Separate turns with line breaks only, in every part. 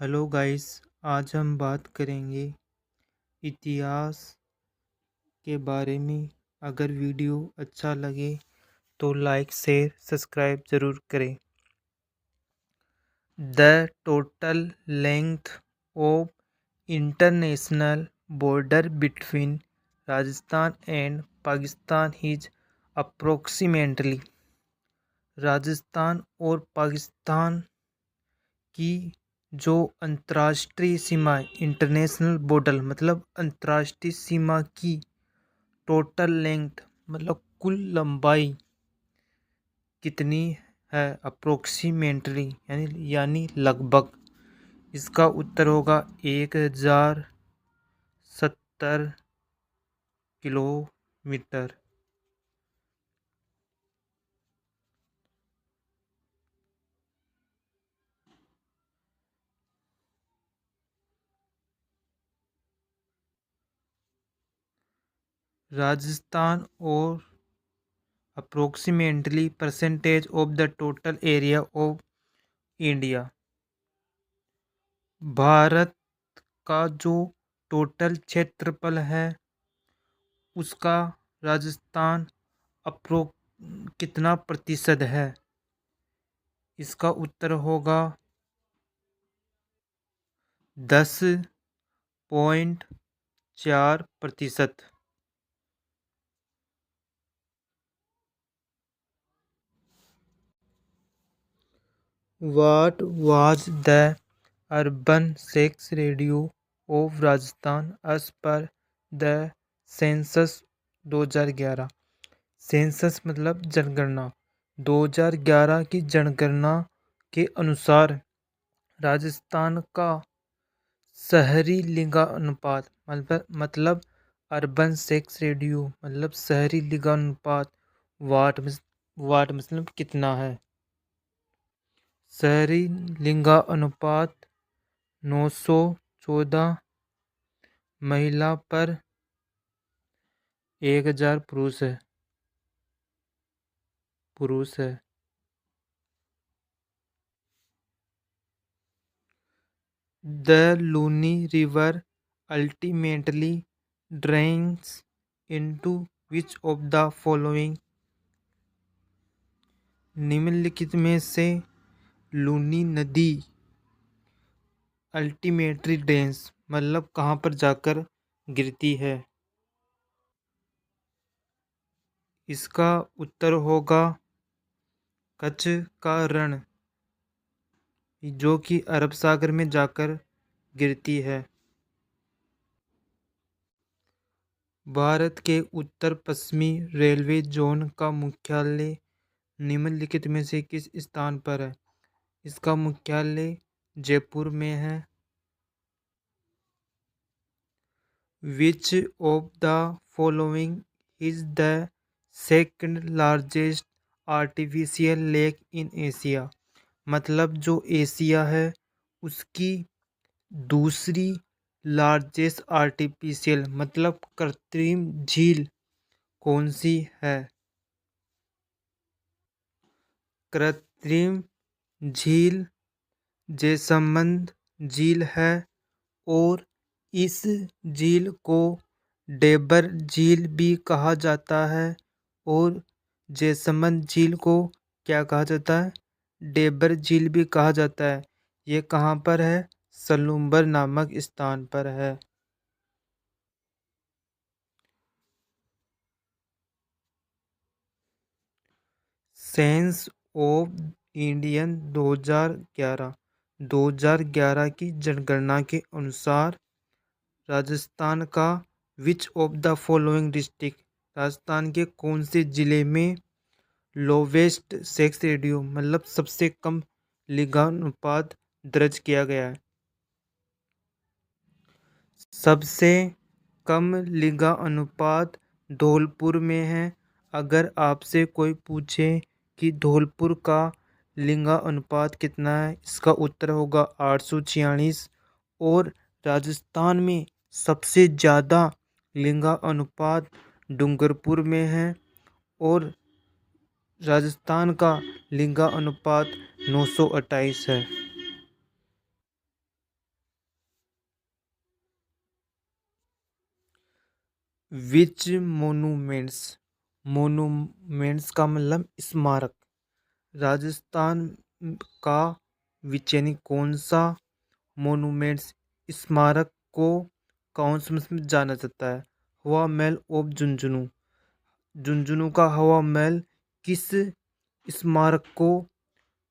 Hello guys. आज हम बात करेंगे इतिहास के बारे में। अगर वीडियो अच्छा लगे तो लाइक शेयर सब्सक्राइब ज़रूर करें। The total length of international border between Rajasthan and Pakistan is approximately. Rajasthan और पाकिस्तान की जो अंतर्राष्ट्रीय सीमा इंटरनेशनल बॉर्डर मतलब अंतर्राष्ट्रीय सीमा की टोटल लेंथ मतलब कुल लंबाई कितनी है अप्रोक्सीमेटली यानी लगभग। इसका उत्तर होगा 1070 किलोमीटर। राजस्थान और approximately percentage of the total area of India. Bharat का जो टोटल क्षेत्रफल है उसका राजस्थान अप्रो कितना प्रतिशत है। इसका उत्तर होगा 10.4%। What was the urban sex ratio of Rajasthan as per the census 2011। Census मतलब जनगणना। 2011 की जनगणना के अनुसार राजस्थान का शहरी लिंगानुपात मतलब अर्बन सेक्स रेडियो मतलब शहरी लिंगानुपात वाट मतलब कितना है। शहरी लिंगानुपात 914 महिला पर 1000 पुरुष है। The Luni River ultimately drains into which of the following। निम्नलिखित में से लूनी नदी अल्टीमेटली ड्रेन्स मतलब कहाँ पर जाकर गिरती है। इसका उत्तर होगा कच्छ का रण जो कि अरब सागर में जाकर गिरती है। भारत के उत्तर पश्चिमी रेलवे जोन का मुख्यालय निम्नलिखित में से किस स्थान पर है। इसका मुख्यालय जयपुर में है। Which of the following is the second largest artificial lake in Asia. मतलब जो एशिया है उसकी दूसरी लार्जेस्ट आर्टिफिशियल मतलब कृत्रिम झील कौन सी है। कृत्रिम झील जयसमंद झील है और इस झील को डेबर झील भी कहा जाता है और जयसमंद झील को क्या कहा जाता है, डेबर झील भी कहा जाता है। ये कहाँ पर है, सलूम्बर नामक स्थान पर है। सेंस ऑफ इंडियन 2011 की जनगणना के अनुसार राजस्थान का विच of the following district Rajasthan के कौन से जिले में लोवेस्ट सेक्स रेडियो मतलब सबसे कम लिंगानुपात दर्ज किया गया है। सबसे कम लिंगानुपात धौलपुर में है। अगर आपसे कोई पूछे कि धौलपुर का लिंगानुपात कितना है, इसका उत्तर होगा 846। और राजस्थान में सबसे ज़्यादा लिंगानुपात डूंगरपुर में है और राजस्थान का लिंगानुपात 928 है। विच मोनूमेंट्स, मोनूमेंट्स का मतलब स्मारक, राजस्थान का विच यानी कौन सा मोनूमेंट्स स्मारक को कौन से में जाना जाता है? हवा महल ऑफ झुंझुनू, झुंझुनू का हवा महल किस स्मारक को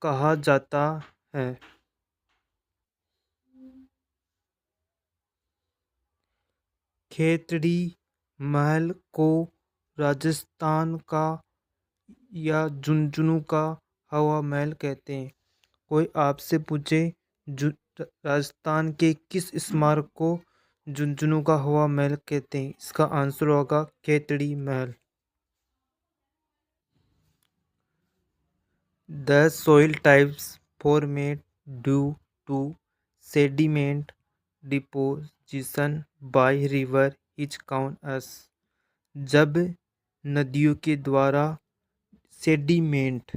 कहा जाता है? खेतड़ी महल को राजस्थान का या झुंझुनू का हवा महल कहते हैं। कोई आपसे पूछे राजस्थान के किस स्मारक को झुंझुनू का हवा महल कहते हैं, इसका आंसर होगा खेतड़ी महल। The soil types formed due to sediment deposition by river is count as, जब नदियों के द्वारा सेडिमेंट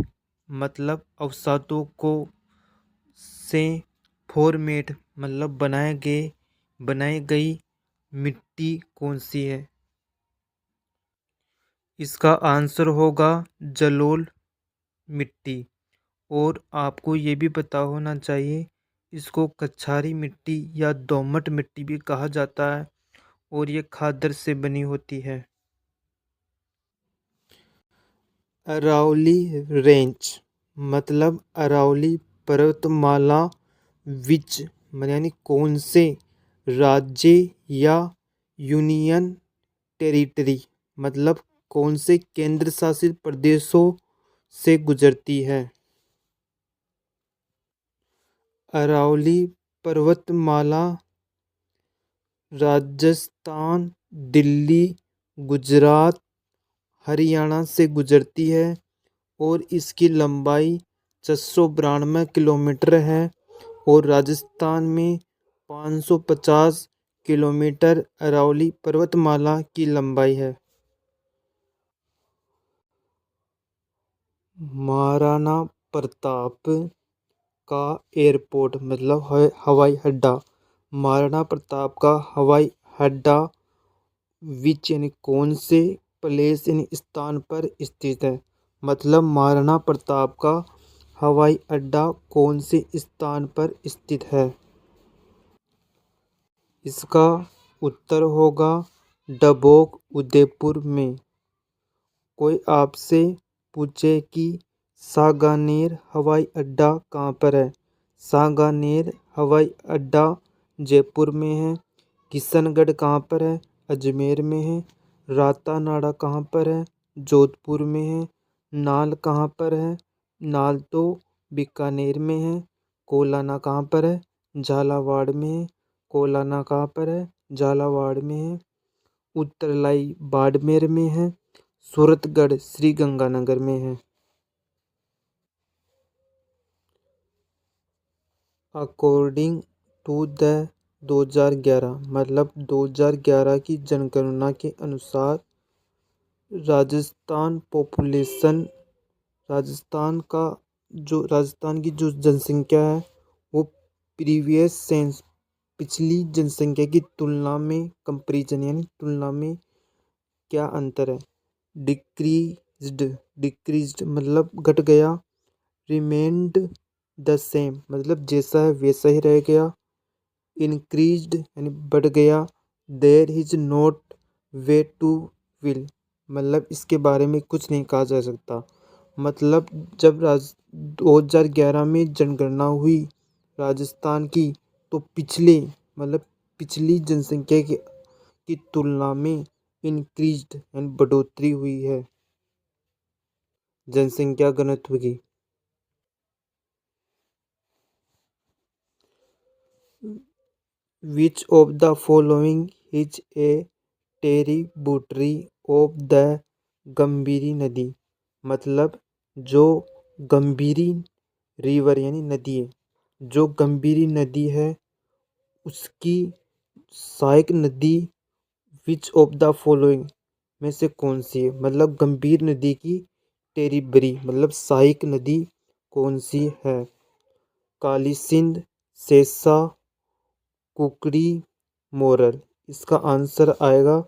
मतलब अवसादों को से फॉर्मेट मतलब बनाई गई मिट्टी कौन सी है? इसका आंसर होगा जलोढ़ मिट्टी। और आपको ये भी पता होना चाहिए इसको कछारी मिट्टी या दोमट मिट्टी भी कहा जाता है और ये खादर से बनी होती है। अरावली रेंज मतलब अरावली पर्वतमाला विच यानी कौन से राज्य या यूनियन टेरिटरी मतलब कौन से केंद्र शासित प्रदेशों से गुजरती है? अरावली पर्वतमाला राजस्थान, दिल्ली, गुजरात, हरियाणा से गुजरती है और इसकी लंबाई 692 किलोमीटर है और राजस्थान में 550 किलोमीटर अरावली पर्वतमाला की लंबाई है। महाराणा प्रताप का एयरपोर्ट मतलब हवाई अड्डा, महाराणा प्रताप का हवाई अड्डा विच यानी कौन से प्लेस यानी स्थान पर स्थित है? मतलब महाराणा प्रताप का हवाई अड्डा कौन से स्थान पर स्थित है? इसका उत्तर होगा डबोक उदयपुर में। कोई आपसे पूछे कि सांगानेर हवाई अड्डा कहाँ पर है? सांगानेर हवाई अड्डा जयपुर में है। किशनगढ़ कहाँ पर है? अजमेर में है। रातानाडा कहाँ पर है? जोधपुर में है। नाल कहाँ पर है? नाल तो बीकानेर में है। कोलाना कहाँ पर है? झालावाड़ में है। कोलाना कहाँ पर है? झालावाड़ में है। उत्तरलाई बाड़मेर में है। सूरतगढ़ श्री गंगानगर में है। अकॉर्डिंग टू द 2011 मतलब 2011 की जनगणना के अनुसार राजस्थान पॉपुलेशन राजस्थान की जो जनसंख्या है वो प्रीवियस सेंस पिछली जनसंख्या की तुलना में कंपैरिजन यानी तुलना में क्या अंतर है? डिक्रीज्ड मतलब घट गया। रिमेन्ड द सेम मतलब जैसा है वैसा ही रह गया। इंक्रीज्ड यानी बढ़ गया। There is not way to will मतलब इसके बारे में कुछ नहीं कहा जा सकता। मतलब जब 2011 में जनगणना हुई राजस्थान की तो पिछली जनसंख्या की तुलना में इंक्रीज्ड यानी बढ़ोतरी हुई है जनसंख्या घनत्व की। Which of the following is a tributary of the Gambhiri नदी? मतलब जो गंभीरी रिवर यानी नदी है, जो गंभीरी नदी है उसकी सहायक नदी विच ऑफ द फॉलोइंग में से कौन सी है? मतलब गंभीर नदी की टेरिबरी मतलब सहायक नदी कौन सी है? काली सिंध, सेसा, कुकड़ी, मोरल। इसका आंसर आएगा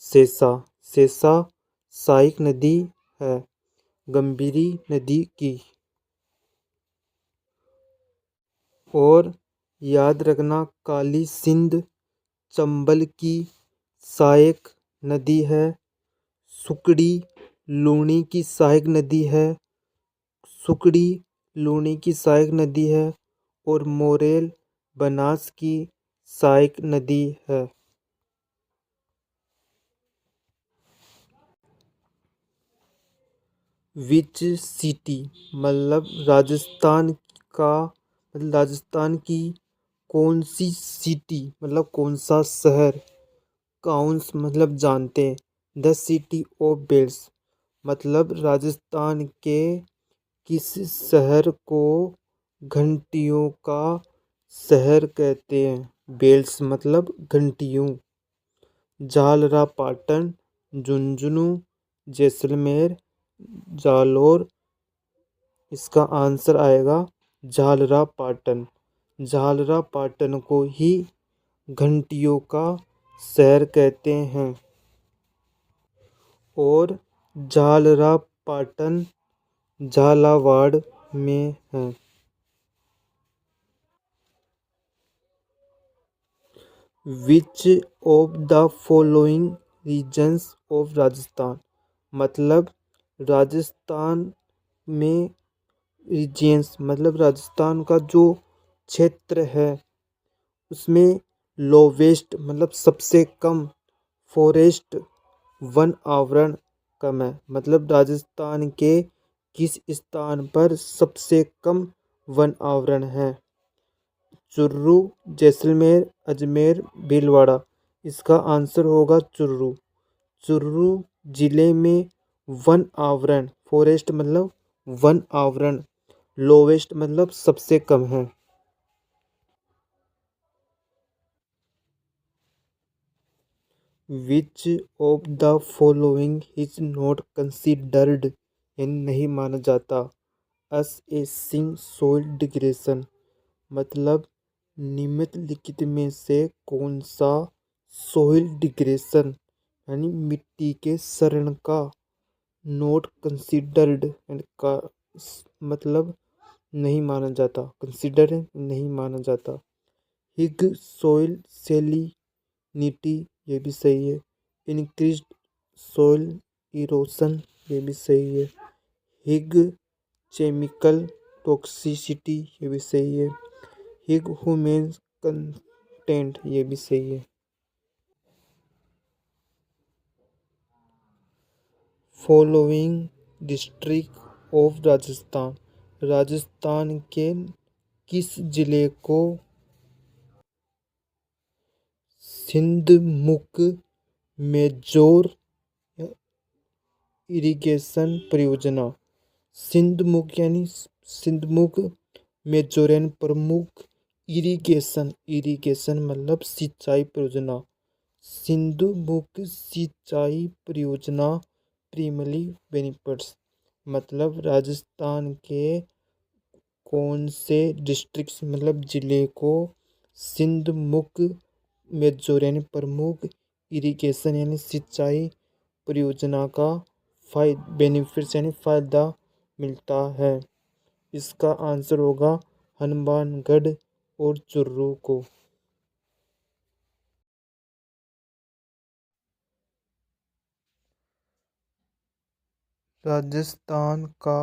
सेसा। सेसा सहायक नदी है गंभीरी नदी की। और याद रखना काली सिंध चंबल की सहायक नदी है। सुकड़ी लूणी की सहायक नदी है। सुकड़ी लूणी की सहायक नदी है। और मोरेल बनास की सहायक नदी है। विच सिटी मतलब राजस्थान का मतलब राजस्थान की कौन सी सिटी मतलब कौन सा शहर। काउंस मतलब जानते हैं। द सिटी ऑफ बेल्स मतलब राजस्थान के किस शहर को घंटियों का शहर कहते हैं। बेल्स मतलब घंटियों। झालरा पाटन झुंझुनू जैसलमेर जालोर। इसका आंसर आएगा झालरा पाटन। झालरा पाटन को ही घंटियों का शहर कहते हैं। और झालरा पाटन झालावाड़ में है। Which of the following regions of Rajasthan मतलब राजस्थान में रीजन्स मतलब राजस्थान का जो क्षेत्र है उसमें लोवेस्ट मतलब सबसे कम फॉरेस्ट वन आवरण कम है। मतलब राजस्थान के किस स्थान पर सबसे कम वन आवरण है। चुर्रू जैसलमेर अजमेर भीलवाड़ा। इसका आंसर होगा चुर्रू। चुर्रू जिले में वन आवरण फॉरेस्ट मतलब वन आवरण लोवेस्ट मतलब सबसे कम है। Which of the following is not considered यानी नहीं माना जाता एस ए सिंग सोइल डिग्रेशन मतलब निम्नलिखित में से कौन सा सोइल डिग्रेशन यानी मिट्टी के शरण का नॉट कंसिडर्ड का मतलब नहीं माना जाता। कंसिडर नहीं माना जाता। हिग सोइल सेलिनिटी ये भी सही है। इंक्रीज्ड सोइल इरोशन ये भी सही है। हिग केमिकल टॉक्सिसिटी ये भी सही है। हिग ह्यूमन कंटेंट ये भी सही है। Following district of Rajasthan Rajasthan के किस जिले को सिंधमुख मेजोर इरिगेशन परियोजना सिंधमुख यानी सिंधमुख मेजोरियन प्रमुख इरिगेशन इरिगेशन मतलब सिंचाई परियोजना सिंधुमुख सिंचाई परियोजना प्रीमली बेनिफिट्स मतलब राजस्थान के कौन से डिस्ट्रिक्ट मतलब ज़िले को सिंधमुख मेजोरियन प्रमुख इरिगेशन यानी सिंचाई परियोजना का बेनिफिट्स यानी फ़ायदा मिलता है। इसका आंसर होगा हनुमानगढ़ और चुर्रू को। राजस्थान का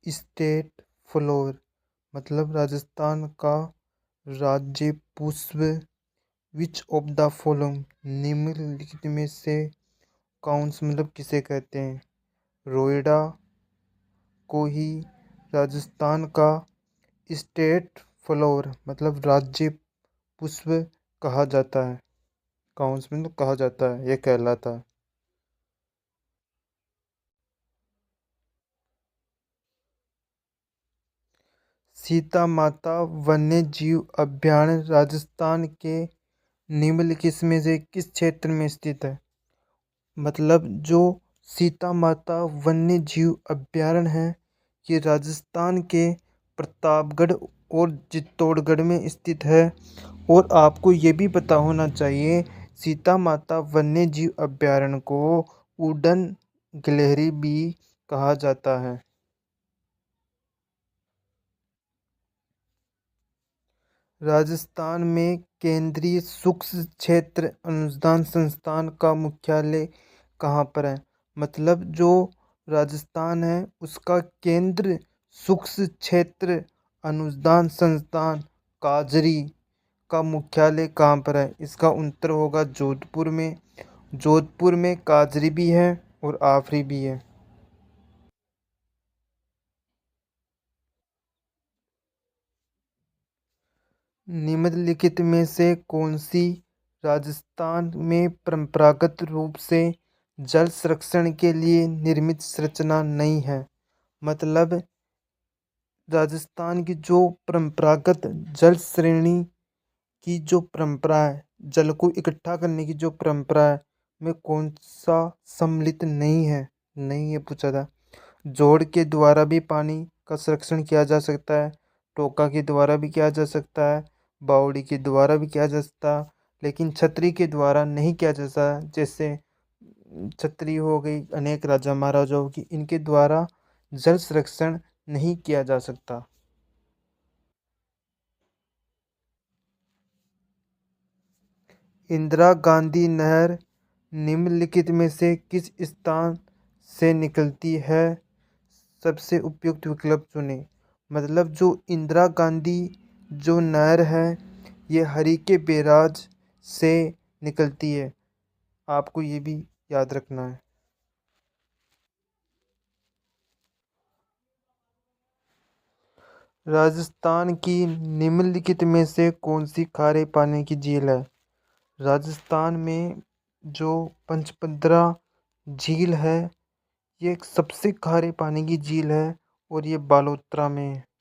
स्टेट फ्लोर मतलब राजस्थान का राज्य पुष्प विच ऑफ द फॉलोइंग निम्नलिखित में से कौन सा मतलब किसे कहते हैं। रोएडा को ही राजस्थान का स्टेट फ्लोर मतलब राज्य पुष्प कहा जाता है। कौन सा मतलब कहा जाता है यह कहलाता है। सीता माता वन्य जीव अभयारण्य राजस्थान के निम्नलिखित में से किस क्षेत्र में स्थित है। मतलब जो सीता माता वन्य जीव अभयारण्य है ये राजस्थान के प्रतापगढ़ और चित्तौड़गढ़ में स्थित है। और आपको ये भी पता होना चाहिए सीता माता वन्यजीव अभयारण्य को उड़न गिलहरी भी कहा जाता है। राजस्थान में केंद्रीय सूक्ष्म क्षेत्र अनुसंधान संस्थान का मुख्यालय कहाँ पर है? मतलब जो राजस्थान है उसका केंद्र सूक्ष्म क्षेत्र अनुसंधान संस्थान काजरी का मुख्यालय कहाँ पर है? इसका उत्तर होगा जोधपुर में। जोधपुर में काजरी भी है और आफरी भी है। निम्नलिखित में से कौन सी राजस्थान में परंपरागत रूप से जल संरक्षण के लिए निर्मित संरचना नहीं है? मतलब राजस्थान की जो परंपरागत जल श्रेणी की जो परंपरा है, जल को इकट्ठा करने की जो परंपरा है, में कौन सा सम्मिलित नहीं है? नहीं है पूछा था। जोड़ के द्वारा भी पानी का संरक्षण किया जा सकता है, टोका के द्वारा भी किया जा सकता है, बावड़ी के द्वारा भी किया जा सकता है, लेकिन छतरी के द्वारा नहीं किया जा सकता। जैसे छतरी हो गई अनेक राजा महाराजाओं की, इनके द्वारा जल संरक्षण नहीं किया जा सकता। इंदिरा गांधी नहर निम्नलिखित में से किस स्थान से निकलती है? सबसे उपयुक्त विकल्प चुनें। मतलब जो इंदिरा गांधी जो नहर है ये हरीके बैराज से निकलती है। आपको ये भी याद रखना है। राजस्थान की निम्नलिखित में से कौन सी खारे पानी की झील है? राजस्थान में जो पंचपदरा झील है ये एक सबसे खारे पानी की झील है और ये बालोतरा में है।